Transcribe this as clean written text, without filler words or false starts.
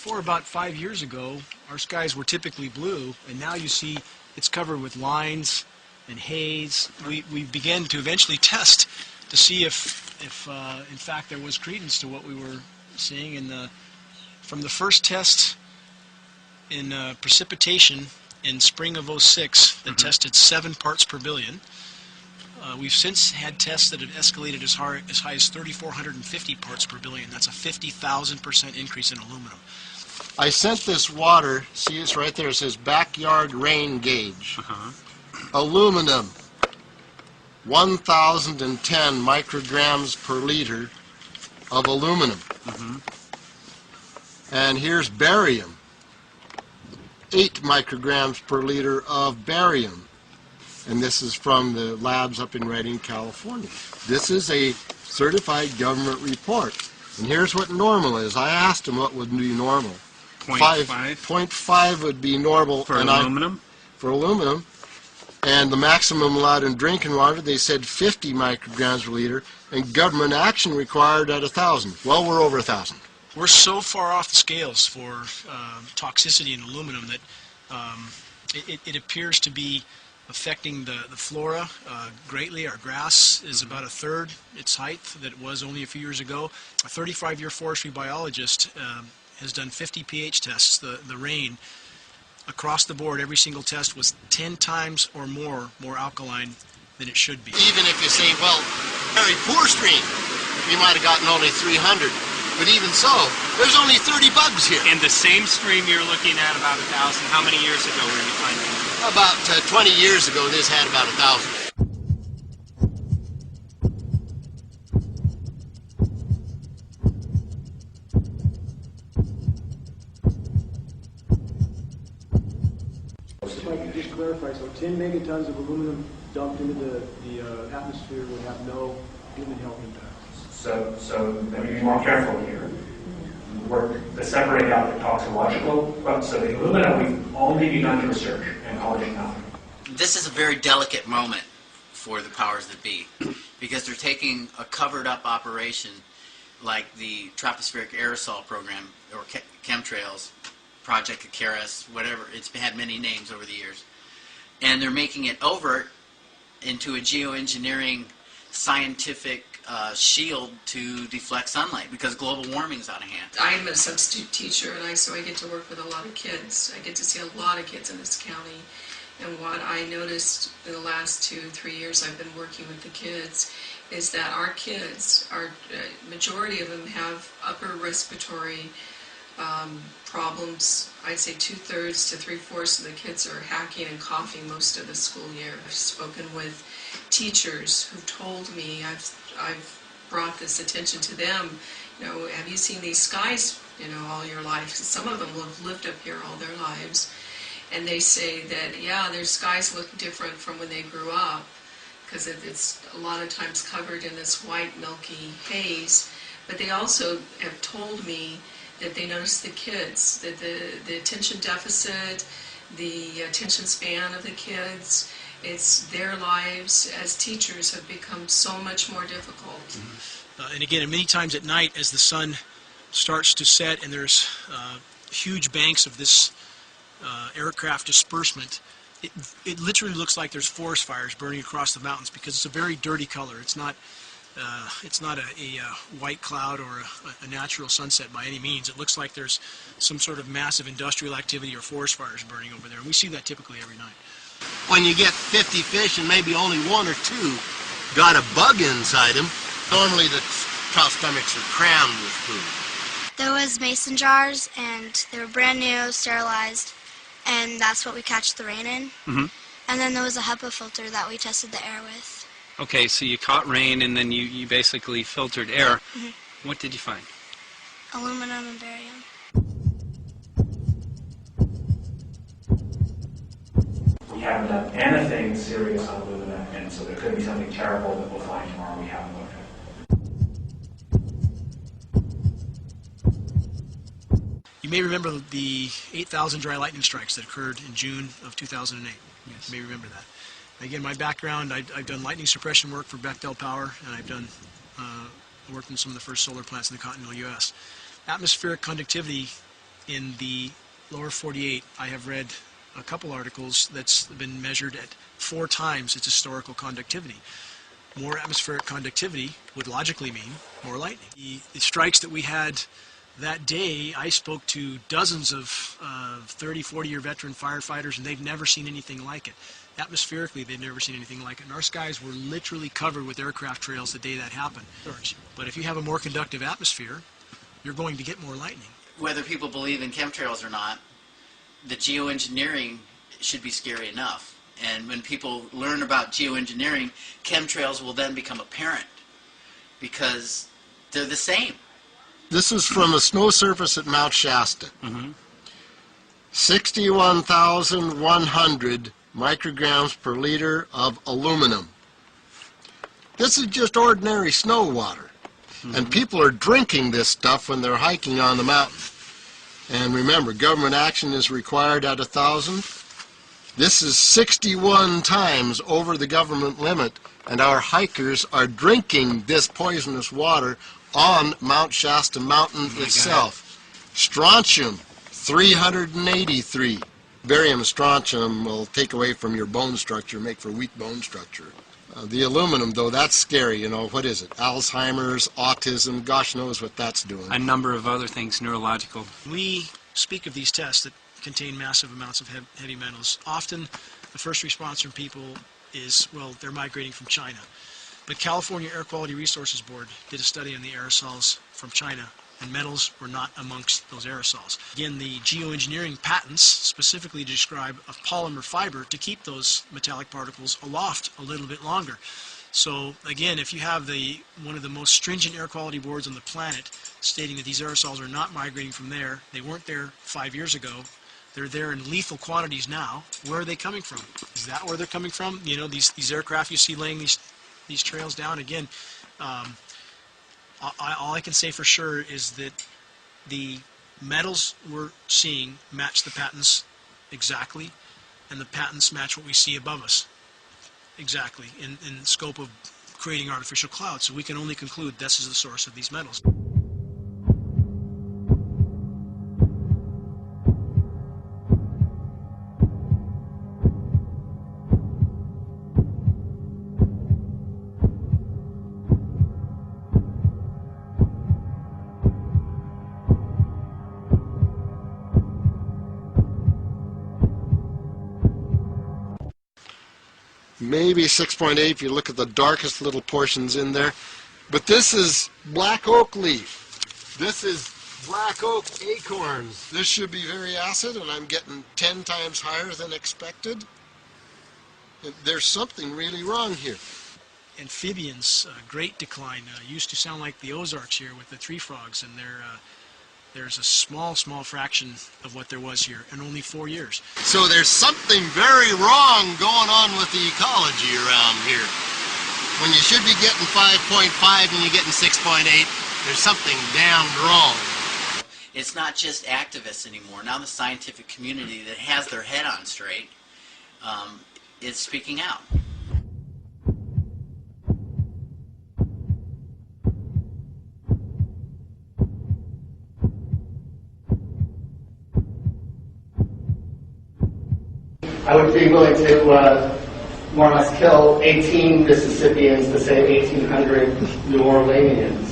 before about 5 years ago, our skies were typically blue, and now you see it's covered with lines and haze. We began to eventually test to see if in fact there was credence to what we were seeing. From the first test in precipitation in spring of '06 that tested 7 parts per billion. We've since had tests that have escalated as high as 3,450 parts per billion. That's a 50,000% increase in aluminum. I sent this water, see it's right there, it says backyard rain gauge. Aluminum, 1,010 micrograms per liter of aluminum. And here's barium, 8 micrograms per liter of barium. And this is from the labs up in Redding, California. This is a certified government report. And here's what normal is. I asked them what would be normal. 0.5? 0.5 would be normal. For aluminum? For aluminum. And the maximum allowed in drinking water, they said 50 micrograms per liter, and government action required at 1,000. Well, we're over 1,000. We're so far off the scales for toxicity in aluminum that it appears to be affecting the flora greatly. Our grass is about 1/3 its height that it was only a few years ago. A 35-year forestry biologist has done 50 pH tests. The rain across the board, every single test was 10 times or more alkaline than it should be. Even if you say, well, very poor stream, you might have gotten only 300. But even so, there's only 30 bugs here. In the same stream you're looking at about 1,000, how many years ago were you finding it? About 20 years ago, this had about 1,000. If I could just clarify, so 10 megatons of aluminum dumped into the atmosphere would have no human health impact. So let me be more careful here. Work to separate out the toxicological, so the aluminum we've only begun to research and publish nothing. This is a very delicate moment for the powers that be, because they're taking a covered up operation like the tropospheric aerosol program or chemtrails, Project Icarus, whatever, it's had many names over the years, and they're making it overt into a geoengineering scientific shield to deflect sunlight because global warming's out of hand. I'm a substitute teacher, and so I get to work with a lot of kids. I get to see a lot of kids in this county. And what I noticed in the last 2-3 years I've been working with the kids is that our kids, majority of them have upper respiratory problems. I'd say 2/3 to 3/4 of the kids are hacking and coughing most of the school year. I've spoken with teachers who've told me, I've brought this attention to them, have you seen these skies, all your life? Some of them have lived up here all their lives, and they say that, yeah, their skies look different from when they grew up, because it's a lot of times covered in this white milky haze. But they also have told me that they notice the kids, that the attention deficit, the attention span of the kids, it's their lives as teachers have become so much more difficult. And again, many times at night as the sun starts to set and there's huge banks of this aircraft disbursement, it literally looks like there's forest fires burning across the mountains because it's a very dirty color. It's not a white cloud or a natural sunset by any means. It looks like there's some sort of massive industrial activity or forest fires burning over there. And we see that typically every night. When you get 50 fish and maybe only 1 or 2 got a bug inside them, normally the trout stomachs are crammed with food. There was mason jars, and they were brand new, sterilized, and that's what we catch the rain in. And then there was a HEPA filter that we tested the air with. Okay, so you caught rain and then you basically filtered air. What did you find? Aluminum and barium. We haven't done anything serious on aluminum, and so there could be something terrible that we'll find tomorrow we haven't looked at. You may remember the 8,000 dry lightning strikes that occurred in June of 2008. Yes. You may remember that. Again, my background, I've done lightning suppression work for Bechtel Power, and I've done worked in some of the first solar plants in the continental U.S. Atmospheric conductivity in the lower 48, I have read a couple articles that's been measured at 4 times its historical conductivity. More atmospheric conductivity would logically mean more lightning. The strikes that we had that day, I spoke to dozens of 30, 40-year veteran firefighters, and they've never seen anything like it. Atmospherically, they've never seen anything like it. And our skies were literally covered with aircraft trails the day that happened. But if you have a more conductive atmosphere, you're going to get more lightning. Whether people believe in chemtrails or not, the geoengineering should be scary enough. And when people learn about geoengineering, chemtrails will then become apparent because they're the same. This is from a snow surface at Mount Shasta. 61,100 micrograms per liter of aluminum. This is just ordinary snow water. And people are drinking this stuff when they're hiking on the mountain. And remember, government action is required at 1,000. This is 61 times over the government limit, and our hikers are drinking this poisonous water on Mount Shasta Mountain itself. Strontium, 383. Barium and strontium will take away from your bone structure, make for weak bone structure. The aluminum, though, that's scary. You know, what is it? Alzheimer's, autism, gosh knows what that's doing. A number of other things, neurological. We speak of these tests that contain massive amounts of heavy metals. Often the first response from people is, well, they're migrating from China. But California Air Quality Resources Board did a study on the aerosols from China, and metals were not amongst those aerosols. Again, the geoengineering patents specifically describe a polymer fiber to keep those metallic particles aloft a little bit longer. So again, if you have one of the most stringent air quality boards on the planet stating that these aerosols are not migrating from there, they weren't there 5 years ago, they're there in lethal quantities now, where are they coming from? Is that where they're coming from? You know, these aircraft you see laying these trails down, again, all I can say for sure is that the metals we're seeing match the patents exactly, and the patents match what we see above us exactly in the scope of creating artificial clouds. So we can only conclude this is the source of these metals. Maybe 6.8 if you look at the darkest little portions in there. But this is black oak leaf. This is black oak acorns. This should be very acid, and I'm getting 10 times higher than expected. There's something really wrong here. Amphibians, great decline. Used to sound like the Ozarks here with the tree frogs, and there's a small fraction of what there was here in only 4 years. So there's something very wrong going on with the ecology around here. When you should be getting 5.5 and you're getting 6.8, there's something damned wrong. It's not just activists anymore. Now the scientific community that has their head on straight is speaking out. I would be willing to more or less kill 18 Mississippians to save 1,800 New Orleanians.